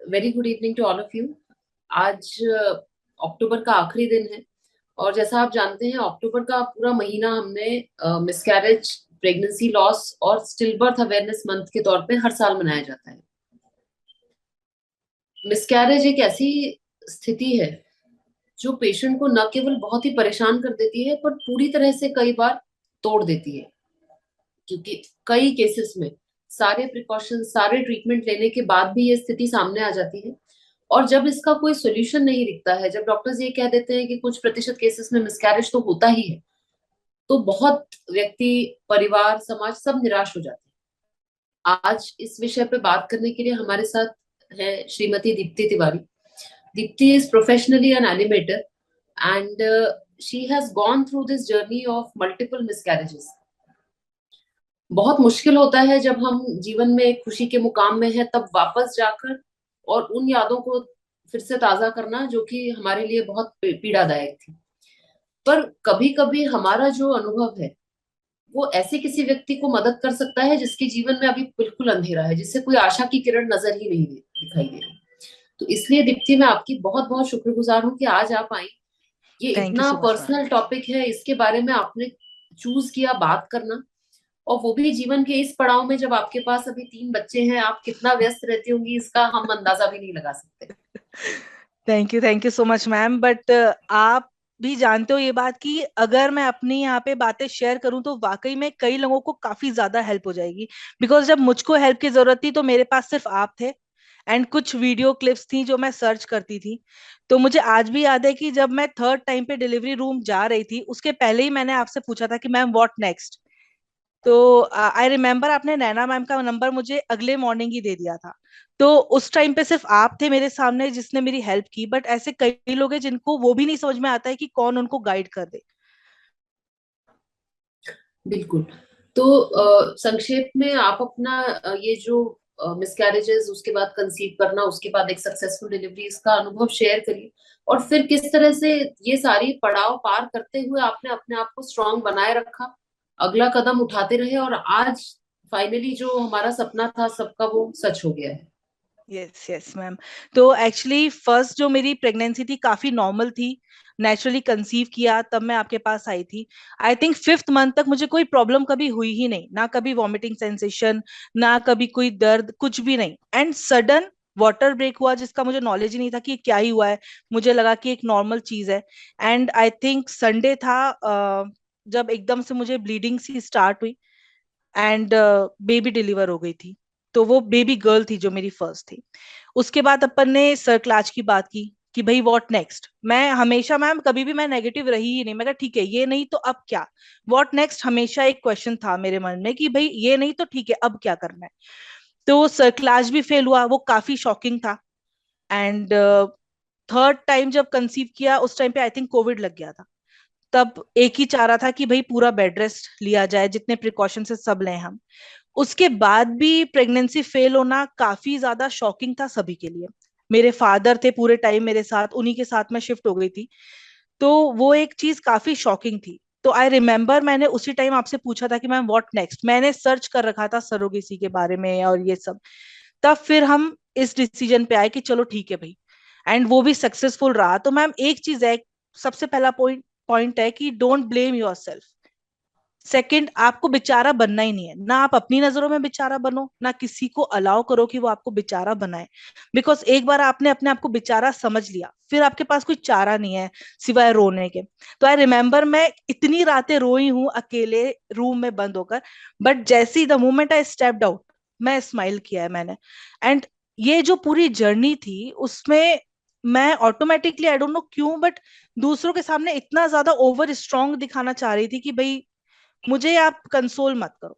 Very good evening to all of you. आज October का आखिरी दिन है और जैसा आप जानते हैं अक्टूबर का पूरा महीना हमने मिसकैरेज, प्रेगनेंसी लॉस और स्टिल बर्थ अवेयरनेस मंथ के तौर पे हर साल मनाया जाता है। मिसकैरेज एक ऐसी स्थिति है जो पेशेंट को न केवल बहुत ही परेशान कर देती है पर पूरी तरह से कई बार तोड़ देती है, क्योंकि कई केसेस में सारे प्रिकॉशन, सारे ट्रीटमेंट लेने के बाद भी ये स्थिति सामने आ जाती है। और जब इसका कोई सोल्यूशन नहीं दिखता है, जब डॉक्टर्स ये कह देते हैं कि कुछ प्रतिशत केसेस में मिसकैरेज तो होता ही है, तो बहुत व्यक्ति, परिवार, समाज सब निराश हो जाते हैं। आज इस विषय पे बात करने के लिए हमारे साथ है Shrimati Deepti Tiwari. Deepti is professionally an animator and she has gone through this journey of multiple miscarriages. बहुत मुश्किल होता है जब हम जीवन में खुशी के मुकाम में है तब वापस जाकर और उन यादों को फिर से ताजा करना जो कि हमारे लिए बहुत पीड़ादायक थी। पर कभी कभी हमारा जो अनुभव है वो ऐसे किसी व्यक्ति को मदद कर सकता है जिसके जीवन में अभी बिल्कुल अंधेरा है, जिससे कोई आशा की किरण नजर ही नहीं दिखाई दे रही। तो इसलिए दीप्ति, मैं आपकी बहुत बहुत शुक्रगुजार हूँ कि आज आप आई। ये थैंक यू इतना so much ma'am. Personal topic है, इसके बारे में आपने चूज किया बात करना, और वो भी जीवन के इस पड़ाव में जब आपके पास अभी 3 बच्चे हैं। आप कितना व्यस्त रहती होंगी इसका हम अंदाजा भी नहीं लगा सकते। Thank you so much ma'am. But आप भी जानते हो ये बात कि अगर मैं अपनी यहाँ पे बातें शेयर करूं तो वाकई में कई लोगों को काफी ज्यादा हेल्प हो जाएगी। बिकॉज जब मुझको हेल्प की जरूरत थी तो मेरे पास सिर्फ आप थे एंड कुछ वीडियो क्लिप्स थी जो मैं सर्च करती थी। तो मुझे आज भी याद है कि जब मैं थर्ड टाइम पे डिलीवरी रूम जा रही थी उसके पहले ही मैंने आपसे पूछा था कि मैम व्हाट नेक्स्ट। तो आई रिमेम्बर आपने नैना मैम का नंबर मुझे अगले मॉर्निंग ही दे दिया था। तो उस टाइम पे सिर्फ आप थे मेरे सामने जिसने मेरी हेल्प की, बट ऐसे कई लोग हैं जिनको वो भी नहीं समझ में आता है कि कौन उनको गाइड कर दे। बिल्कुल। तो संक्षेप में आप अपना ये जो मिसकैरेजेस, उसके बाद कंसीव करना, उसके बाद एक सक्सेसफुल डिलीवरी, इसका अनुभव शेयर करिए। और फिर किस तरह से ये सारी पड़ाव पार करते हुए आपने अपने आप को स्ट्रांग बनाए रखा, अगला कदम उठाते रहे और आज फाइनली जो हमारा सपना था सबका वो सच हो गया है। Yes yes ma'am. तो एक्चुअली फर्स्ट जो मेरी प्रेगनेंसी थी काफी नॉर्मल थी। नेचुरली कंसीव किया तब मैं आपके पास आई थी। आई थिंक फिफ्थ मंथ तक मुझे कोई प्रॉब्लम कभी हुई ही नहीं, ना कभी वॉमिटिंग सेंसेशन, ना कभी कोई दर्द, कुछ भी नहीं। एंड सडन वाटर ब्रेक हुआ जिसका मुझे नॉलेज ही नहीं था कि क्या ही हुआ है। मुझे लगा कि एक नॉर्मल चीज है। एंड आई थिंक संडे था जब एकदम से मुझे ब्लीडिंग सी स्टार्ट हुई एंड बेबी डिलीवर हो गई थी। तो वो बेबी गर्ल थी जो मेरी फर्स्ट थी। उसके बाद अपन ने सर्कलाज की बात की कि भाई व्हाट नेक्स्ट। मैं हमेशा मैम कभी भी मैं नेगेटिव रही ही नहीं। मैं कहा ठीक है ये नहीं तो अब क्या। व्हाट नेक्स्ट हमेशा एक क्वेश्चन था मेरे मन में कि भाई ये नहीं तो ठीक है अब क्या करना है। तो सर्कलाज भी फेल हुआ, वो काफी शॉकिंग था। एंड थर्ड टाइम जब कंसीव किया उस टाइम पे आई थिंक कोविड लग गया था। तब एक ही चाह रहा था कि भाई पूरा बेड रेस्ट लिया जाए, जितने प्रिकॉशन से सब लें हम। उसके बाद भी प्रेगनेंसी फेल होना काफी ज्यादा शॉकिंग था सभी के लिए। मेरे फादर थे पूरे टाइम मेरे साथ, उन्हीं के साथ मैं शिफ्ट हो गई थी। तो वो एक चीज काफी शॉकिंग थी। तो आई रिमेम्बर मैंने उसी टाइम आपसे पूछा था कि मैम व्हाट नेक्स्ट। मैंने सर्च कर रखा था सरोगेसी के बारे में और ये सब। तब फिर हम इस डिसीजन पे आए कि चलो ठीक है भाई। एंड वो भी सक्सेसफुल रहा। तो मैम एक चीज है, सबसे पहला पॉइंट पॉइंट है कि don't blame your self. Second, आपको बेचारा बनना ही नहीं है। ना आप अपनी नजरों में बेचारा बनो, ना किसी को अलाउ करो कि वो आपको बेचारा बनाए। बिकॉज एक बार आपने अपने आप को बेचारा समझ लिया फिर आपके पास कोई चारा नहीं है सिवाय रोने के। तो आई रिमेम्बर मैं इतनी रातें रोई हूं अकेले रूम में बंद होकर। बट जैसे ही the moment I stepped out मैं स्माइल किया है मैंने। एंड ये जो पूरी जर्नी थी उसमें मैं ऑटोमेटिकली आई डोंट नो क्यों बट दूसरों के सामने इतना ज्यादा ओवर स्ट्रांग दिखाना चाह रही थी कि भाई मुझे आप कंसोल मत करो।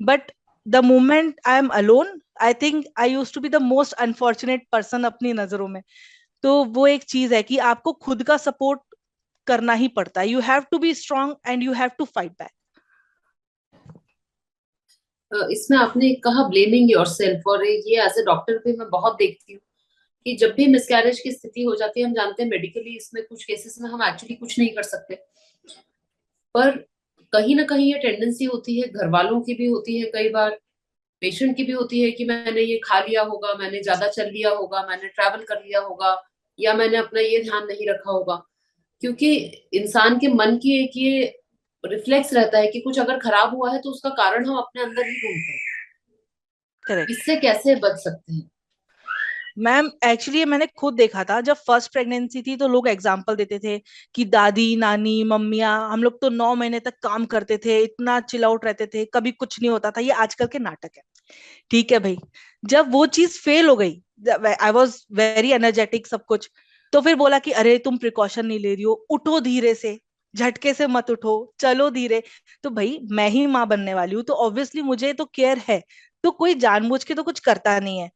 But the moment I am alone I think I use to be the most unfortunate person अपनी नजरों में। तो वो एक चीज है कि आपको खुद का सपोर्ट करना ही पड़ता है। You have to be strong and you have to fight back. इसमें आपने कहा ब्लेमिंग योरसेल्फ, और ये एज ए डॉक्टर भी मैं बहुत देखती हूँ कि जब भी मिसकैरेज की स्थिति हो जाती है, हम जानते हैं मेडिकली इसमें कुछ केसेस में हम एक्चुअली कुछ नहीं कर सकते, पर कहीं ना कहीं ये टेंडेंसी होती है, घर वालों की भी होती है कई बार, पेशेंट की भी होती है कि मैंने ये खा लिया होगा, मैंने ज्यादा चल लिया होगा, मैंने ट्रैवल कर लिया होगा, या मैंने अपना ये ध्यान नहीं रखा होगा। क्योंकि इंसान के मन की एक ये रिफ्लेक्स रहता है कि कुछ अगर खराब हुआ है तो उसका कारण हम अपने अंदर ही ढूंढते हैं। करेक्ट। इससे कैसे बच सकते हैं? मैम एक्चुअली मैंने खुद देखा था, जब फर्स्ट प्रेगनेंसी थी तो लोग एग्जाम्पल देते थे कि दादी नानी मम्मियाँ हम लोग तो 9 महीने तक काम करते थे, इतना चिल आउट रहते थे, कभी कुछ नहीं होता था, ये आजकल के नाटक है। ठीक है भाई, जब वो चीज फेल हो गई, आई वॉज वेरी एनर्जेटिक सब कुछ, तो फिर बोला कि अरे तुम प्रिकॉशन नहीं ले रही हो, उठो धीरे से, झटके से मत उठो, चलो धीरे। तो भाई मैं ही माँ बनने वाली हूँ, तो ऑब्वियसली मुझे तो केयर है, तो कोई जानबूझ के तो कुछ करता नहीं है।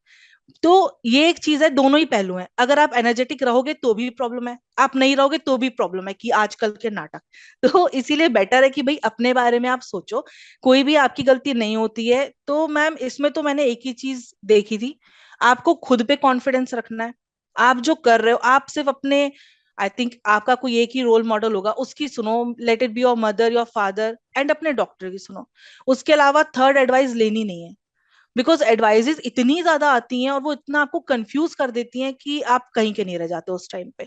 तो ये एक चीज है, दोनों ही पहलू हैं, अगर आप एनर्जेटिक रहोगे तो भी प्रॉब्लम है, आप नहीं रहोगे तो भी प्रॉब्लम है, कि आजकल के नाटक। तो इसीलिए बेटर है कि भाई अपने बारे में आप सोचो, कोई भी आपकी गलती नहीं होती है। तो मैम इसमें तो मैंने एक ही चीज देखी थी, आपको खुद पे कॉन्फिडेंस रखना है। आप जो कर रहे हो आप सिर्फ अपने, आई थिंक आपका कोई एक ही रोल मॉडल होगा, उसकी सुनो, let it be your mother your father and अपने डॉक्टर की सुनो। उसके अलावा थर्ड एडवाइस लेनी नहीं है, बिकॉज एडवाइजेस इतनी ज्यादा आती हैं और वो इतना आपको कंफ्यूज कर देती हैं कि आप कहीं के नहीं रह जाते उस टाइम पे।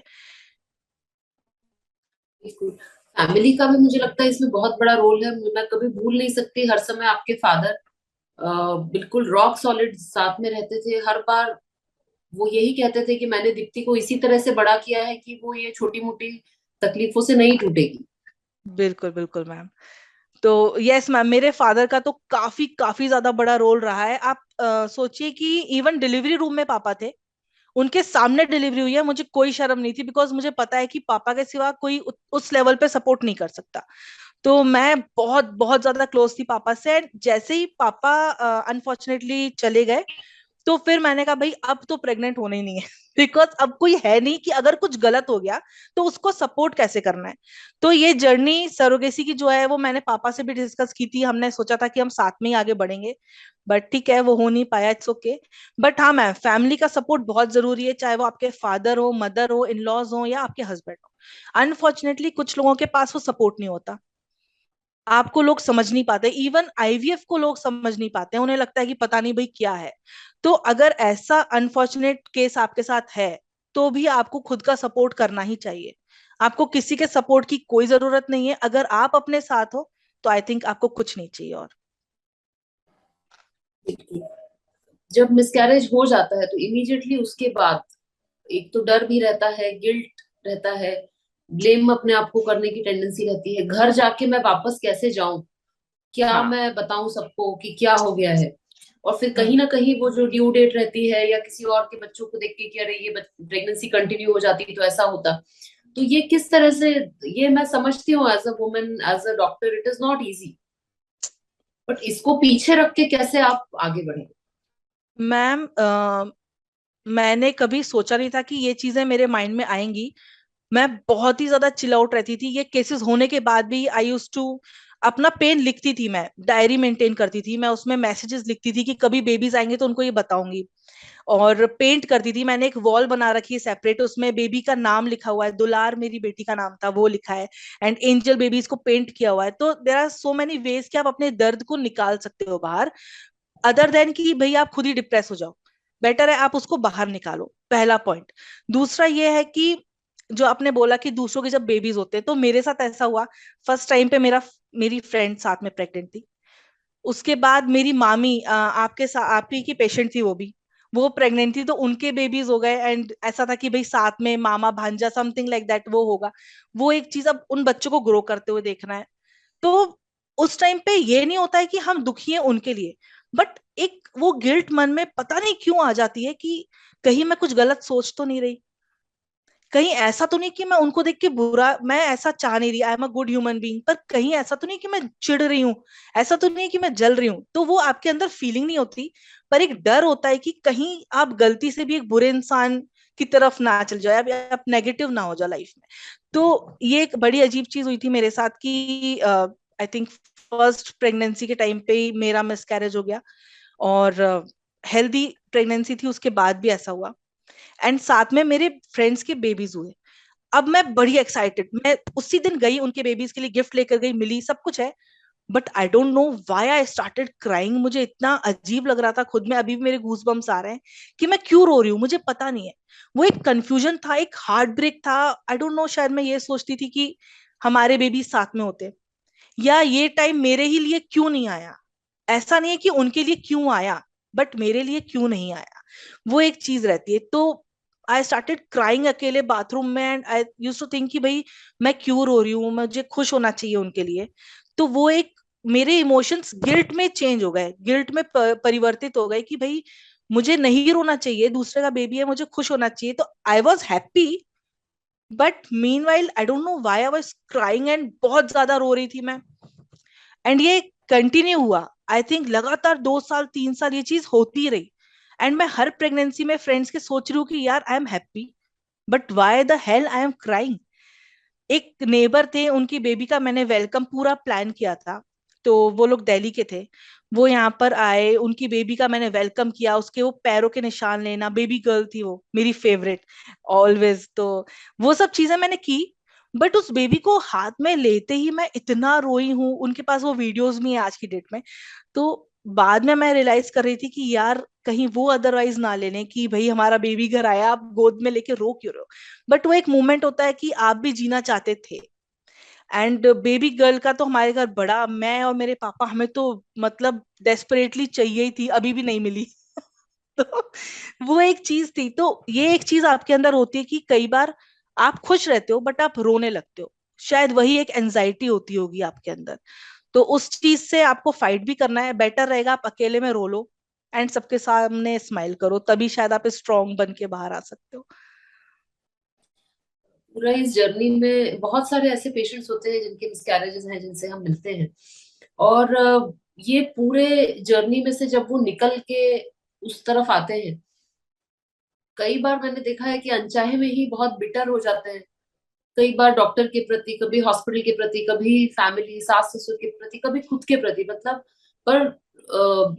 बिल्कुल। फैमिली का भी मुझे लगता है इसमें बहुत बड़ा रोल है। मैं कभी भूल नहीं सकती, हर समय आपके फादर बिल्कुल रॉक सॉलिड साथ में रहते थे। हर बार वो यही कहते थे कि मैंने दीप्ति को इसी तरह से बड़ा किया है कि वो ये छोटी मोटी तकलीफों से नहीं टूटेगी। बिल्कुल बिल्कुल मैम। तो यस मैम, मेरे फादर का तो काफी काफी ज्यादा बड़ा रोल रहा है। आप सोचिए कि इवन डिलीवरी रूम में पापा थे, उनके सामने डिलीवरी हुई है, मुझे कोई शर्म नहीं थी, बिकॉज मुझे पता है कि पापा के सिवा कोई उस लेवल पे सपोर्ट नहीं कर सकता। तो मैं बहुत बहुत ज्यादा क्लोज थी पापा से। And जैसे ही पापा अनफॉर्चुनेटली चले गए, तो फिर मैंने कहा भाई अब तो प्रेग्नेंट होना ही नहीं है बिकॉज अब कोई है नहीं कि अगर कुछ गलत हो गया तो उसको सपोर्ट कैसे करना है। तो ये जर्नी सरोगेसी की जो है वो मैंने पापा से भी डिस्कस की थी, हमने सोचा था कि हम साथ में ही आगे बढ़ेंगे, बट ठीक है वो हो नहीं पाया, इट्स ओके। बट हाँ मैम, फैमिली का सपोर्ट बहुत जरूरी है, चाहे वो आपके फादर हो, मदर हो, इन लॉज हो, या आपके हस्बैंड हो। अनफॉर्चुनेटली कुछ लोगों के पास वो सपोर्ट नहीं होता, आपको लोग समझ नहीं पाते, इवन आईवीएफ को लोग समझ नहीं पाते, उन्हें लगता है कि पता नहीं भाई क्या है। तो अगर ऐसा अनफॉर्चुनेट केस आपके साथ है, तो भी आपको खुद का सपोर्ट करना ही चाहिए। आपको किसी के सपोर्ट की कोई जरूरत नहीं है, अगर आप अपने साथ हो तो आई थिंक आपको कुछ नहीं चाहिए और। जब मिसकैरेज हो जाता है तो इमीडिएटली उसके बाद एक तो डर भी रहता है, गिल्ट रहता है, ब्लेम अपने आप को करने की टेंडेंसी रहती है। घर जाके मैं वापस कैसे जाऊं, क्या हाँ। मैं बताऊं सबको कि क्या हो गया है। और फिर कहीं हम्म। ना कहीं वो जो ड्यू डेट रहती है, या किसी और के बच्चों को देख के कि अरे ये प्रेगनेंसी कंटिन्यू हो जाती तो ऐसा होता। तो ये किस तरह से, ये मैं समझती हूँ as a woman, as a doctor, it is not easy. But इसको पीछे रख के कैसे आप आगे बढ़े? मैम मैंने कभी सोचा नहीं था कि ये चीजें मेरे माइंड में आएंगी। मैं बहुत ही ज्यादा चिल आउट रहती थी, ये केसेस होने के बाद भी आई यूज टू अपना पेन लिखती थी, मैं डायरी मेंटेन करती थी, मैं उसमें मैसेजेस लिखती थी कि कभी बेबीज आएंगे तो उनको ये बताऊंगी। और पेंट करती थी, मैंने एक वॉल बना रखी है सेपरेट, उसमें बेबी का नाम लिखा हुआ है, दुलार मेरी बेटी का नाम था वो लिखा है, एंड एंजल बेबीज को पेंट किया हुआ है। तो there are so many ways कि आप अपने दर्द को निकाल सकते हो बाहर, अदर देन कि भाई आप खुद ही डिप्रेस हो जाओ। बेटर है आप उसको बाहर निकालो, पहला पॉइंट। दूसरा ये है कि जो आपने बोला कि दूसरों के जब बेबीज होते हैं, तो मेरे साथ ऐसा हुआ। फर्स्ट टाइम पे मेरी फ्रेंड साथ में प्रेग्नेंट थी, उसके बाद मेरी मामी आपके साथ आपकी की पेशेंट थी, वो प्रेग्नेंट थी, तो उनके बेबीज हो गए, एंड ऐसा था कि भाई साथ में मामा भांजा समथिंग लाइक दैट वो होगा। वो एक चीज, अब उन बच्चों को ग्रो करते हुए देखना है। तो उस टाइम पे ये नहीं होता है कि हम दुखी हैं उनके लिए, बट एक वो गिल्ट मन में पता नहीं क्यों आ जाती है कि कहीं मैं कुछ गलत सोच तो नहीं रही, कहीं ऐसा तो नहीं कि मैं उनको देख के बुरा, मैं ऐसा चाह नहीं रही, I am a good human being, पर कहीं ऐसा तो नहीं कि मैं चिढ़ रही हूँ, ऐसा तो नहीं कि मैं जल रही हूँ। तो वो आपके अंदर फीलिंग नहीं होती, पर एक डर होता है कि कहीं आप गलती से भी एक बुरे इंसान की तरफ ना चल जाए, या आप नेगेटिव ना हो जाए लाइफ में। तो ये एक बड़ी अजीब चीज हुई थी मेरे साथ कि आई थिंक फर्स्ट प्रेगनेंसी के टाइम पे ही मेरा मिसकैरेज हो गया, और हेल्दी प्रेगनेंसी थी उसके बाद भी ऐसा हुआ, एंड साथ में मेरे फ्रेंड्स के बेबीज हुए। अब मैं बड़ी एक्साइटेड, मैं उसी दिन गई उनके बेबीज के लिए गिफ्ट लेकर गई, मिली, सब कुछ है, but I don't know why I started crying. मुझे इतना अजीब लग रहा था खुद में, अभी भी मेरे गूज बम्स आ रहे हैं कि मैं क्यों रो रही हूँ, मुझे पता नहीं है। वो एक कंफ्यूजन था, एक हार्ट ब्रेक था। आई डोंट नो, शायद मैं ये सोचती थी कि हमारे बेबी साथ में होते, या ये टाइम मेरे ही लिए क्यों नहीं आया। ऐसा नहीं है कि उनके लिए क्यों आया, बट मेरे लिए क्यों नहीं आया, वो एक चीज रहती है। तो आई स्टार्टेड क्राइंग अकेले बाथरूम में, and I use to think कि भाई मैं क्यों रो रही हूँ, मुझे खुश होना चाहिए उनके लिए। तो वो एक, मेरे इमोशंस गिल्ट में चेंज हो गए, गिल्ट में परिवर्तित हो गए कि भाई मुझे नहीं रोना चाहिए, दूसरे का बेबी है, मुझे खुश होना चाहिए। तो I was happy, but mean while I don't know why I was crying, and बहुत ज्यादा रो रही थी मैं। एंड ये कंटिन्यू हुआ, आई थिंक लगातार 2 साल 3 साल ये चीज होती रही। एंड मैं हर प्रेगनेंसी में फ्रेंड्स के सोच रही हूँ कि यार I am happy, but why the hell I am crying. एक नेबर थे, उनकी बेबी का मैंने वेलकम पूरा प्लान किया था। तो वो लोग दिल्ली के थे, वो यहाँ पर आए, उनकी बेबी का मैंने वेलकम किया, उसके वो पैरों के निशान लेना, बेबी गर्ल थी वो मेरी फेवरेट ऑलवेज। तो वो सब चीजें मैंने की, बट उस बेबी को हाथ में लेते ही मैं इतना रोई हूँ। उनके पास वो वीडियोस भी है आज की डेट में। तो बाद में मैं रियलाइज कर रही थी कि यार कहीं वो अदरवाइज ना लेने कि भाई हमारा बेबी घर आया, आप गोद में लेके रो क्यों रहे हो। बट वो एक मोमेंट होता है कि आप भी जीना चाहते थे। एंड बेबी गर्ल का तो हमारे घर बड़ा, मैं और मेरे पापा, हमें तो मतलब डेस्परेटली चाहिए ही थी, अभी भी नहीं मिली। तो वो एक चीज थी। तो ये एक चीज आपके अंदर होती है कि कई बार आप खुश रहते हो बट आप रोने लगते हो, शायद वही एक एंजाइटी होती होगी आपके अंदर। तो उस चीज से आपको फाइट भी करना है, बेटर रहेगा आप अकेले में रो लो एंड सबके सामने स्माइल करो, तभी शायद आप स्ट्रांग बन के बाहर आ सकते हो। पूरा इस जर्नी में बहुत सारे ऐसे पेशेंट्स होते हैं जिनके मिसकैरेजेस हैं, जिनसे हम मिलते हैं। और ये पूरे जर्नी में से जब वो निकल के उस तरफ आते हैं, कई बार मैंने देखा है कि अनचाहे में ही बहुत बिटर हो जाते हैं। कई बार डॉक्टर के प्रति, कभी हॉस्पिटल के प्रति, कभी फैमिली सास ससुर के प्रति, कभी खुद के प्रति, मतलब। पर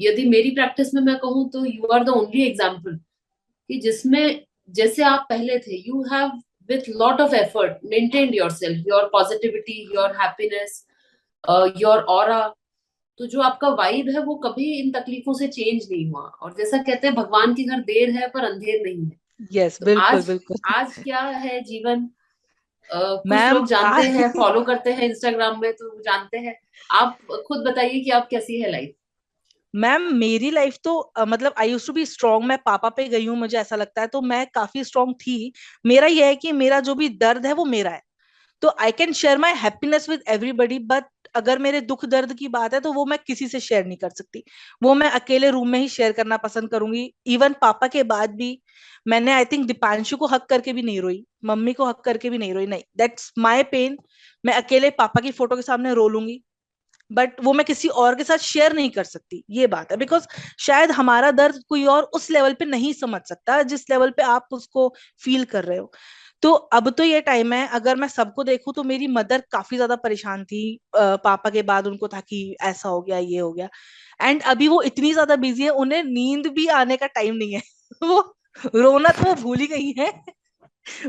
यदि मेरी प्रैक्टिस में मैं कहूँ तो you are the only example कि जिसमें, जैसे आप पहले थे, you have with lot of effort maintained your self, your positivity, your happiness, your aura. तो जो आपका वाइब है वो कभी इन तकलीफों से चेंज नहीं हुआ। और जैसा कहते हैं, भगवान के घर देर है पर अंधेर नहीं है। यस, तो बिल्कुल आज, बिल्कुल। आज क्या है जीवन, कुछ मैम लोग जानते हैं, फॉलो करते हैं इंस्टाग्राम में तो जानते हैं। आप खुद बताइए कि आप कैसी है लाइफ। मैम मेरी लाइफ तो मतलब आई यूज टू बी स्ट्रांग। मैं पापा पे गई हूँ, मुझे ऐसा लगता है, तो मैं काफी स्ट्रांग थी। मेरा यह है कि मेरा जो भी दर्द है वो मेरा है, तो I can share my happiness with everybody. But अगर मेरे दुख दर्द की बात है तो वो मैं किसी से शेयर नहीं कर सकती, वो मैं अकेले रूम में ही शेयर करना पसंद करूंगी। इवन पापा के बाद भी मैंने आई थिंक दीपांशु को हक करके भी नहीं रोई, मम्मी को हक करके भी नहीं रोई, नहीं, दैट्स माई पेन। मैं अकेले पापा की फोटो के सामने रो लूंगी, बट वो मैं किसी और के साथ शेयर नहीं कर सकती, ये बात है। बिकॉज शायद हमारा दर्द कोई और उस लेवल पे नहीं समझ सकता जिस लेवल पे आप उसको फील कर रहे हो। तो अब तो ये टाइम है, अगर मैं सबको देखूं तो मेरी मदर काफी ज्यादा परेशान थी पापा के बाद, उनको था कि ऐसा हो गया, ये हो गया। एंड अभी वो इतनी ज्यादा बिजी है, उन्हें नींद भी आने का टाइम नहीं है। वो रोना तो वो भूल ही गई है,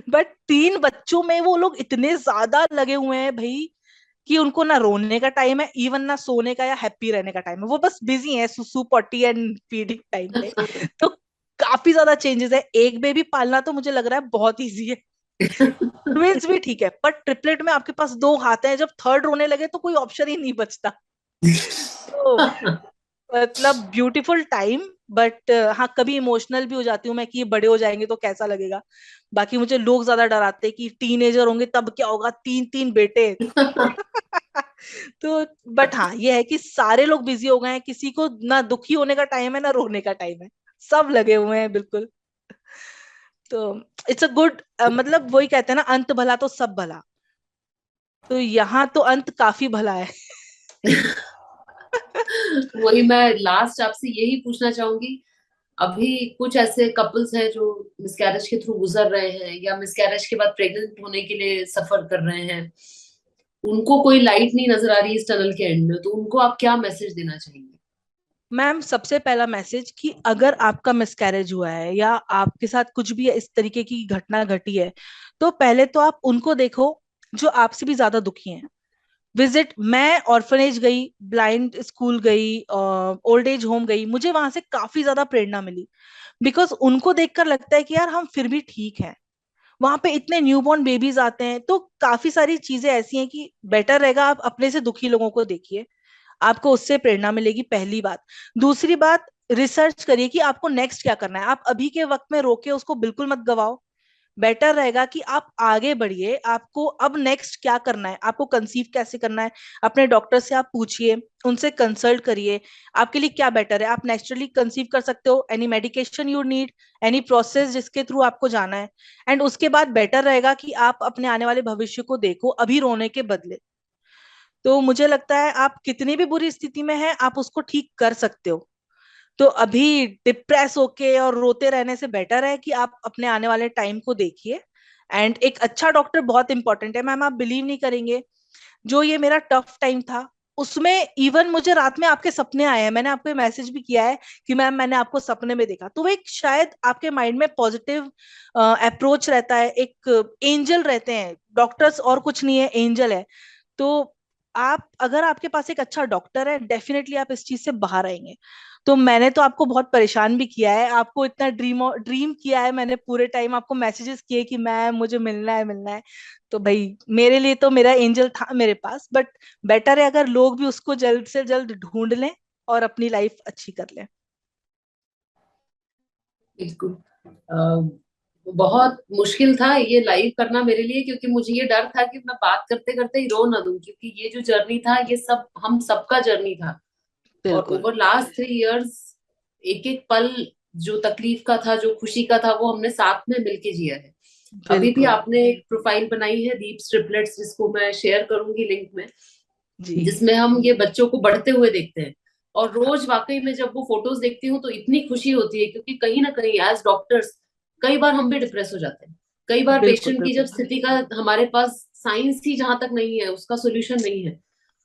बट 3 बच्चों में वो लोग इतने ज्यादा लगे हुए हैं भाई कि उनको ना रोने का टाइम है, इवन ना सोने का या हैप्पी रहने का टाइम है। वो बस बिजी है सुसु पॉटी एंड फीडिंग टाइम पे। तो काफी ज्यादा चेंजेस है। एक बेबी पालना तो मुझे लग रहा है बहुत इजी है, ट्विंस भी ठीक है, पर ट्रिपलेट में आपके पास 2 हाथ हैं, जब थर्ड रोने लगे तो कोई ऑप्शन ही नहीं बचता। तो मतलब ब्यूटीफुल टाइम। बट हाँ, कभी इमोशनल भी हो जाती हूँ मैं कि ये बड़े हो जाएंगे तो कैसा लगेगा। बाकी मुझे लोग ज्यादा डराते हैं कि टीनेजर होंगे तब क्या होगा, 3 3 बेटे। तो बट हाँ, ये है कि सारे लोग बिजी हो गए हैं, किसी को ना दुखी होने का टाइम है ना रोने का टाइम है, सब लगे हुए हैं बिल्कुल। तो इट्स अ गुड, मतलब वही कहते हैं ना, अंत भला तो सब भला। तो यहाँ तो अंत काफी भला है। वही मैं लास्ट आपसे यही पूछना चाहूंगी। अभी कुछ ऐसे कपल्स हैं जो मिसकैरेज के थ्रू गुजर रहे हैं, या मिसकैरेज के बाद प्रेग्नेंट होने के लिए सफर कर रहे हैं, उनको कोई लाइट नहीं नजर आ रही इस टनल के एंड में, तो उनको आप क्या मैसेज देना चाहेंगे। मैम सबसे पहला मैसेज कि अगर आपका मिसकैरेज हुआ है या आपके साथ कुछ भी इस तरीके की घटना घटी है, तो पहले तो आप उनको देखो जो आपसे भी ज्यादा दुखी हैं। विजिट, मैं ऑर्फनेज गई, ब्लाइंड स्कूल गई, ओल्ड एज होम गई, मुझे वहां से काफी ज्यादा प्रेरणा मिली। बिकॉज उनको देखकर लगता है कि यार हम फिर भी ठीक हैं। वहां पे इतने न्यूबॉर्न बेबीज आते हैं, तो काफी सारी चीजें ऐसी हैं कि बेटर रहेगा आप अपने से दुखी लोगों को देखिए, आपको उससे प्रेरणा मिलेगी, पहली बात। दूसरी बात, रिसर्च करिए कि आपको नेक्स्ट क्या करना है। आप अभी के वक्त में रोके उसको बिल्कुल मत गवाओ। बेटर रहेगा कि आप आगे बढ़िए, आपको अब नेक्स्ट क्या करना है, आपको कंसीव कैसे करना है, अपने डॉक्टर से आप पूछिए, उनसे कंसल्ट करिए, आपके लिए क्या बेटर है। आप नेचुरली कंसीव कर सकते हो, any medication you need, any process जिसके थ्रू आपको जाना है। एंड उसके बाद बेटर रहेगा कि आप अपने आने वाले भविष्य को देखो अभी रोने के बदले। तो मुझे लगता है आप कितनी भी बुरी स्थिति में हैं, आप उसको ठीक कर सकते हो। तो अभी डिप्रेस होके और रोते रहने से बेटर है कि आप अपने आने वाले टाइम को देखिए। एंड एक अच्छा डॉक्टर बहुत इंपॉर्टेंट है मैम, आप बिलीव नहीं करेंगे, जो ये मेरा टफ टाइम था उसमें इवन मुझे रात में आपके सपने आए हैं, मैंने आपको मैसेज भी किया है कि मैम मैंने आपको सपने में देखा। तो वो एक शायद आपके माइंड में पॉजिटिव अप्रोच रहता है, एक एंजल रहते हैं डॉक्टर्स, और कुछ नहीं है, एंजल है। तो आप, अगर आपके पास एक अच्छा डॉक्टर है, डेफिनेटली आप इस चीज से बाहर आएंगे। तो मैंने तो आपको बहुत परेशान भी किया है, आपको इतना ड्रीम ड्रीम किया है मैंने, पूरे टाइम आपको मैसेजेस किए कि मैम मुझे मिलना है मिलना है। तो भाई मेरे लिए तो मेरा एंजल था मेरे पास, बट बेटर है अगर लोग भी उसको जल्द से जल्द ढूंढ लें और अपनी लाइफ अच्छी कर लें। बिल्कुल। बहुत मुश्किल था ये लाइव करना मेरे लिए, क्योंकि मुझे ये डर था कि मैं बात करते करते ही रो ना दूं, क्योंकि ये जो जर्नी था ये सब हम सबका जर्नी था। और बिल्कुल ओवर लास्ट 3 इयर्स एक एक पल, जो तकलीफ का था जो खुशी का था, वो हमने साथ में मिलके जिया है। अभी भी बिल्कुल। आपने एक प्रोफाइल बनाई है दीप ट्रिपलेट्स, जिसको मैं शेयर करूंगी लिंक में, जी। जिसमें हम ये बच्चों को बढ़ते हुए देखते हैं। और हाँ, रोज वाकई में जब वो फोटोज देखती हूँ तो इतनी खुशी होती है, क्योंकि कहीं ना कहीं एज डॉक्टर्स कई बार हम भी डिप्रेस हो जाते हैं। कई बार बिल्कुल पेशेंट की जब बिल्कुल। स्थिति का हमारे पास साइंस ही जहां तक नहीं है, उसका सोल्यूशन नहीं है।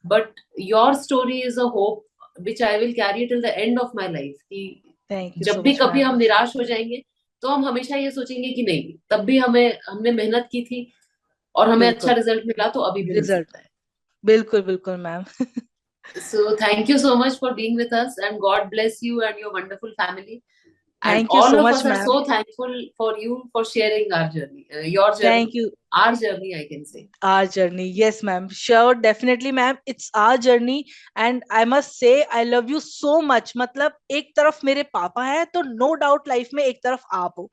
But your story is a hope which I will carry till the end of my life, कि थैंक यू जब सो भी मच कभी मैम। हम निराश हो जाएंगे तो हम हमेशा ये सोचेंगे कि नहीं, तब भी हमने मेहनत की थी और हमें अच्छा बिल्कुल। रिजल्ट मिला, तो अभी भी मिल रिजल्ट। सकता है। बिल्कुल बिल्कुल ma'am. So thank you so much for being with us, and God bless you and your wonderful family. And thank you all so of much us are ma'am. so thankful for you for sharing our journey, your journey, thank you. our journey, I can say. Our journey, yes ma'am, sure, definitely ma'am, it's our journey. And I must say I love you so much, मतलब एक तरफ मेरे पापा है तो no doubt life में एक तरफ आप हो।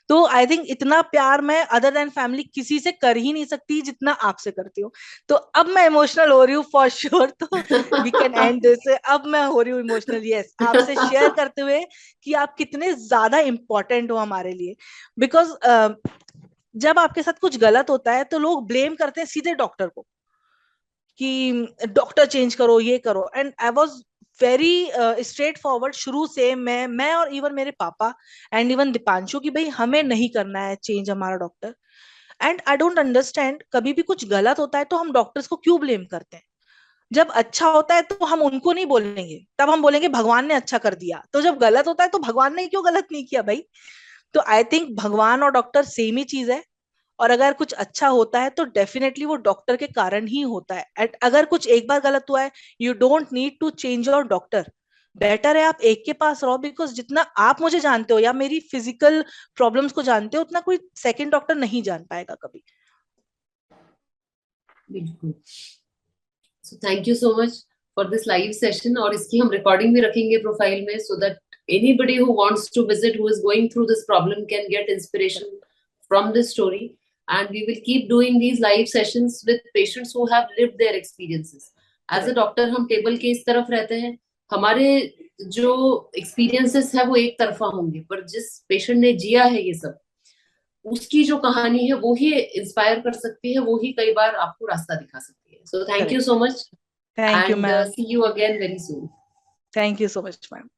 तो आई थिंक इतना प्यार मैं अदर देन फैमिली किसी से कर ही नहीं सकती जितना आपसे करती हूँ। तो अब मैं इमोशनल हो रही हूँ फॉर श्योर, तो वी कैन एंड दिस। अब मैं हो रही हूँ इमोशनल, यस, आपसे शेयर करते हुए कि आप कितने ज्यादा इंपॉर्टेंट हो हमारे लिए। बिकॉज जब आपके साथ कुछ गलत होता है तो लोग ब्लेम करते हैं सीधे डॉक्टर को, कि डॉक्टर चेंज करो, ये करो। And I was very straight forward शुरू से, मैं और इवन मेरे पापा एंड इवन दीपांशु, की भाई हमें नहीं करना है चेंज हमारा doctor. And I don't understand, कभी भी कुछ गलत होता है तो हम डॉक्टर्स को क्यों ब्लेम करते हैं। जब अच्छा होता है तो हम उनको नहीं बोलेंगे, तब हम बोलेंगे भगवान ने अच्छा कर दिया। तो जब गलत होता है तो भगवान ने क्यों गलत नहीं किया भाई। तो आई थिंक भगवान और डॉक्टर सेम ही चीज है। और अगर कुछ अच्छा होता है तो डेफिनेटली वो डॉक्टर के कारण ही होता है। एंड अगर कुछ एक बार गलत हुआ है, you don't need to change your doctor. Better है आप एक के पास रहो, बिकॉज जितना आप मुझे जानते हो या मेरी फिजिकल प्रॉब्लम्स को जानते हो, उतना कोई सेकंड डॉक्टर नहीं जान पाएगा कभी। बिल्कुल। So thank you so much for this live session, और इसकी हम रिकॉर्डिंग भी रखेंगे प्रोफाइल में, so that anybody who wants to visit, who is going through this problem, can get inspiration from this story. And we will keep doing these live sessions with patients who have lived their experiences. As a correct. doctor हम table के इस तरफ रहते हैं, हमारे जो experiences है वो एक तरफा होंगे, पर जिस पेशेंट ने जिया है ये सब, उसकी जो कहानी है वो ही इंस्पायर कर सकती है, वो ही कई बार आपको रास्ता दिखा सकती है। So thank you correct. So much, thank you and ma'am. see you again very soon. Thank you so much ma'am.